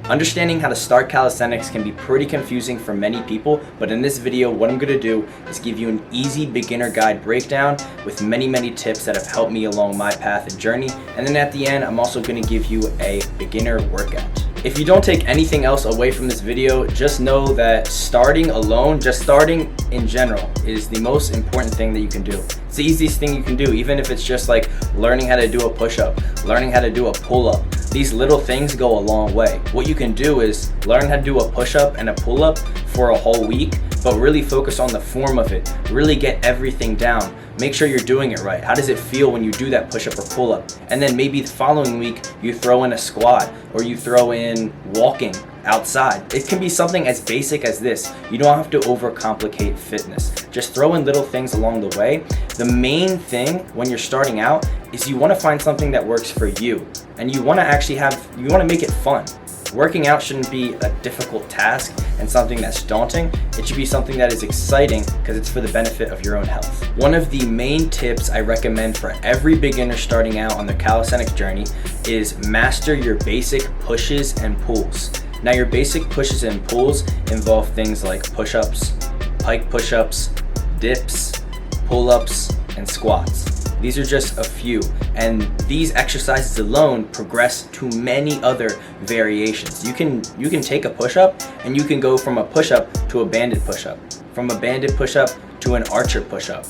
Understanding how to start calisthenics can be pretty confusing for many people, but in this video what I'm going to do is give you an easy beginner guide breakdown with many tips that have helped me along my path and journey, and then at the end I'm also going to give you a beginner workout. If you don't take anything else away from this video, just know that starting alone, just starting in general, is the most important thing that you can do. It's the easiest thing you can do, even if it's just like learning how to do a push-up, learning how to do a pull-up. These little things go a long way. What you can do is learn how to do a push-up and a pull-up for a whole week, but really focus on the form of it. Really get everything down. Make sure you're doing it right. How does it feel when you do that push-up or pull-up? And then maybe the following week you throw in a squat or you throw in walking outside. It can be something as basic as this. You don't have to overcomplicate fitness. Just throw in little things along the way. The main thing when you're starting out is you want to find something that works for you, and you want to make it fun. Working out shouldn't be a difficult task and something that's daunting. It should be something that is exciting because it's for the benefit of your own health. One of the main tips I recommend for every beginner starting out on their calisthenics journey is master your basic pushes and pulls. Now, your basic pushes and pulls involve things like push-ups, pike push-ups, dips, pull-ups, and squats. These are just a few, and these exercises alone progress to many other variations. You can take a push-up and you can go from a push-up to a banded push-up, from a banded push-up to an archer push-up.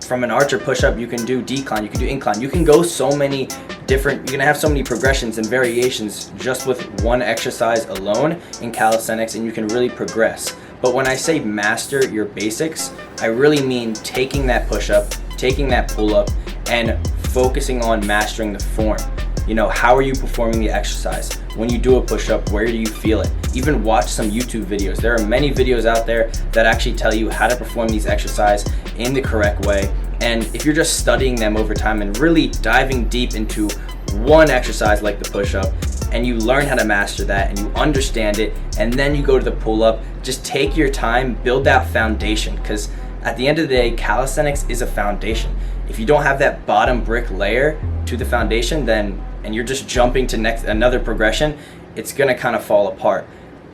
From an archer push-up you can do decline, you can do incline. You can go so many different, you're gonna have so many progressions and variations just with one exercise alone in calisthenics, and you can really progress. But when I say master your basics, I really mean taking that push-up, taking that pull-up, and focusing on mastering the form. You know, how are you performing the exercise? When you do a push-up, where do you feel it? Even watch some YouTube videos. There are many videos out there that actually tell you how to perform these exercises in the correct way. And if you're just studying them over time and really diving deep into one exercise like the push-up, and you learn how to master that and you understand it, and then you go to the pull-up, just take your time, build that foundation, because at the end of the day, calisthenics is a foundation. If you don't have that bottom brick layer to the foundation, and you're just jumping to another progression, it's gonna kind of fall apart.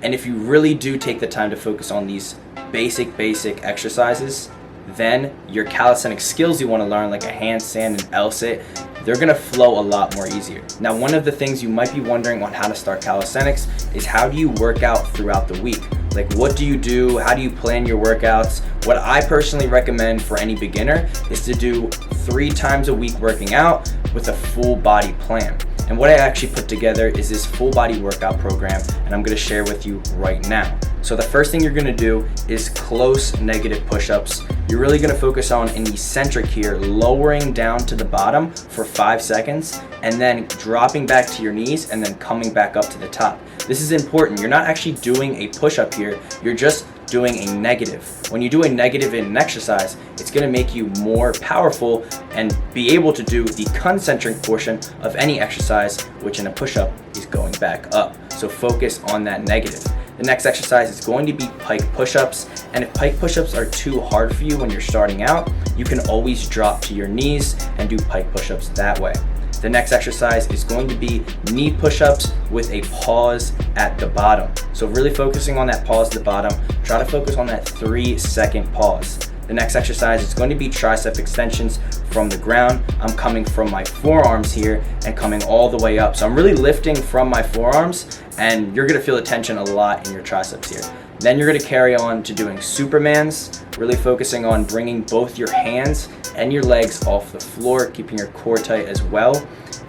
And if you really do take the time to focus on these basic exercises, then your calisthenics skills you want to learn, like a handstand and L-sit, they're gonna flow a lot more easier. Now, one of the things you might be wondering on how to start calisthenics is how do you work out throughout the week? Like, what do you do? How do you plan your workouts? What I personally recommend for any beginner is to do 3 times a week working out with a full body plan. And what I actually put together is this full body workout program, and I'm gonna share with you right now. So the first thing you're gonna do is close negative push-ups. You're really gonna focus on an eccentric here, lowering down to the bottom for 5 seconds, and then dropping back to your knees, and then coming back up to the top. This is important. You're not actually doing a push-up here, you're just doing a negative. When you do a negative in an exercise, it's gonna make you more powerful and be able to do the concentric portion of any exercise, which in a push-up is going back up. So focus on that negative. The next exercise is going to be pike push-ups, and if pike push-ups are too hard for you when you're starting out, you can always drop to your knees and do pike push-ups that way. The next exercise is going to be knee push-ups with a pause at the bottom. So really focusing on that pause at the bottom, try to focus on that 3-second pause. The next exercise is going to be tricep extensions from the ground. I'm coming from my forearms here and coming all the way up. So I'm really lifting from my forearms, and you're gonna feel the tension a lot in your triceps here. Then you're gonna carry on to doing Supermans, really focusing on bringing both your hands and your legs off the floor, keeping your core tight as well.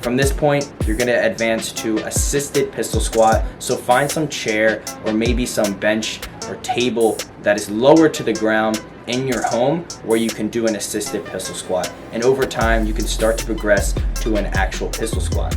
From this point, you're gonna advance to assisted pistol squat. So find some chair or maybe some bench or table that is lower to the ground in your home where you can do an assisted pistol squat. And over time, you can start to progress to an actual pistol squat.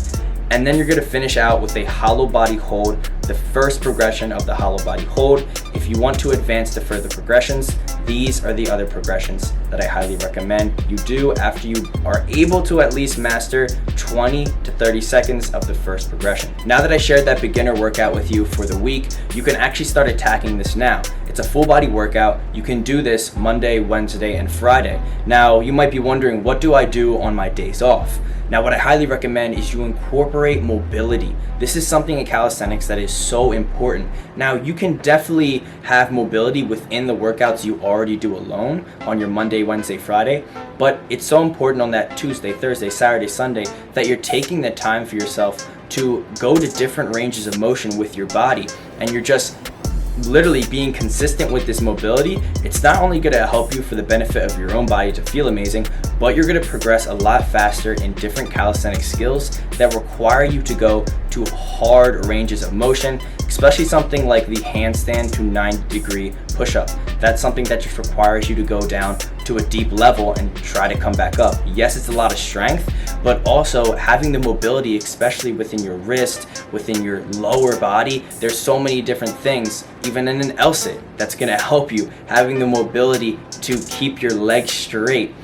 And then you're gonna finish out with a hollow body hold, the first progression of the hollow body hold. If you want to advance to further progressions, these are the other progressions that I highly recommend you do after you are able to at least master 20 to 30 seconds of the first progression. Now that I shared that beginner workout with you for the week, you can actually start attacking this now. It's a full body workout. You can do this Monday, Wednesday, and Friday. Now, you might be wondering, what do I do on my days off? Now, what I highly recommend is you incorporate mobility. This is something in calisthenics that is so important. Now, you can definitely have mobility within the workouts you already do alone on your Monday, Wednesday, Friday, but it's so important on that Tuesday, Thursday, Saturday, Sunday that you're taking the time for yourself to go to different ranges of motion with your body, and you're just literally being consistent with this mobility. It's not only going to help you for the benefit of your own body to feel amazing, but you're going to progress a lot faster in different calisthenic skills that require you to go to hard ranges of motion, especially something like the handstand to 90-degree push-up. That's something that just requires you to go down to a deep level and try to come back up. Yes, it's a lot of strength, but also having the mobility, especially within your wrist, within your lower body. There's so many different things, even in an L-sit, that's going to help you. Having the mobility to keep your legs straight.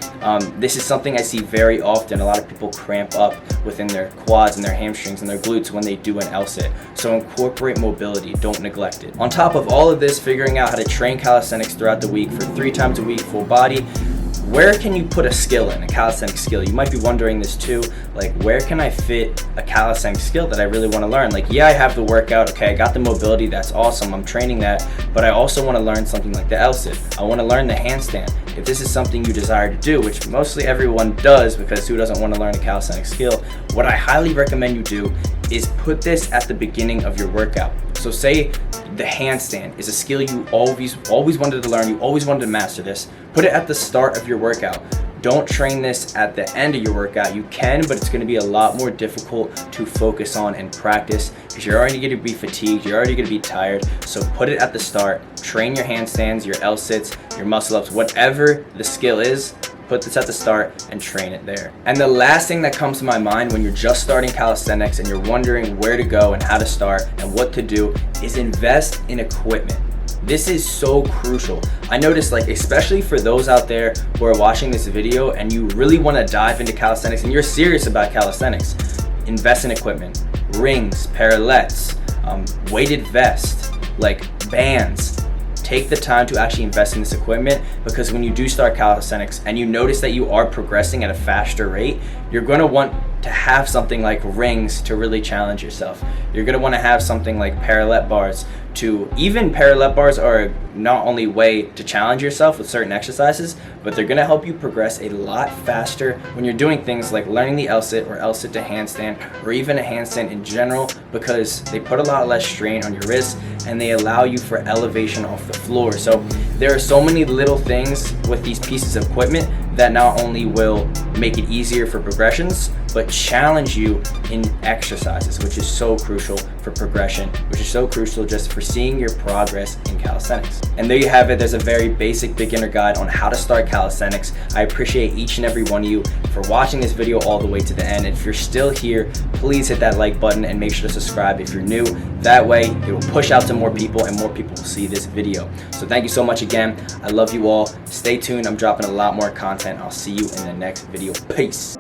This is something I see very often. A lot of people cramp up within their quads and their hamstrings and their glutes when they do an L-sit. So incorporate mobility, don't neglect it. On top of all of this, figuring out how to train calisthenics throughout the week for 3 times a week, full body. Where can you put a skill in, a calisthenic skill? You might be wondering this too, like where can I fit a calisthenic skill that I really want to learn? Like, yeah, I have the workout, okay, I got the mobility, that's awesome, I'm training that, but I also want to learn something like the L-sit. I want to learn the handstand. If this is something you desire to do, which mostly everyone does, because who doesn't want to learn a calisthenic skill, what I highly recommend you do is put this at the beginning of your workout. So say the handstand is a skill you always wanted to learn, you always wanted to master this. Put it at the start of your workout. Don't train this at the end of your workout. You can, but it's going to be a lot more difficult to focus on and practice because you're already going to be fatigued, you're already going to be tired. So put it at the start. Train your handstands, your L-sits, your muscle ups, whatever the skill is. Put this at the start and train it there. And the last thing that comes to my mind when you're just starting calisthenics and you're wondering where to go and how to start and what to do is invest in equipment. This is so crucial. I noticed, like, especially for those out there who are watching this video and you really want to dive into calisthenics and you're serious about calisthenics, invest in equipment. Rings, parallettes, weighted vest, like bands. Take the time to actually invest in this equipment, because when you do start calisthenics and you notice that you are progressing at a faster rate, you're going to want to have something like rings to really challenge yourself. You're going to want to have something like parallel bars. Even parallel bars are not only way to challenge yourself with certain exercises, but they're going to help you progress a lot faster when you're doing things like learning the L-sit or L-sit to handstand, or even a handstand in general, because they put a lot less strain on your wrists and they allow you for elevation off the floor. So there are so many little things with these pieces of equipment that not only will make it easier for progressions, but challenge you in exercises, which is so crucial for progression, which is so crucial just for seeing your progress in calisthenics. And there you have it. There's a very basic beginner guide on how to start calisthenics. I appreciate each and every one of you for watching this video all the way to the end. If you're still here, please hit that like button and make sure to subscribe if you're new. That way it will push out to more people and more people will see this video. So thank you so much again. I love you all. Stay tuned. I'm dropping a lot more content. I'll see you in the next video. Peace.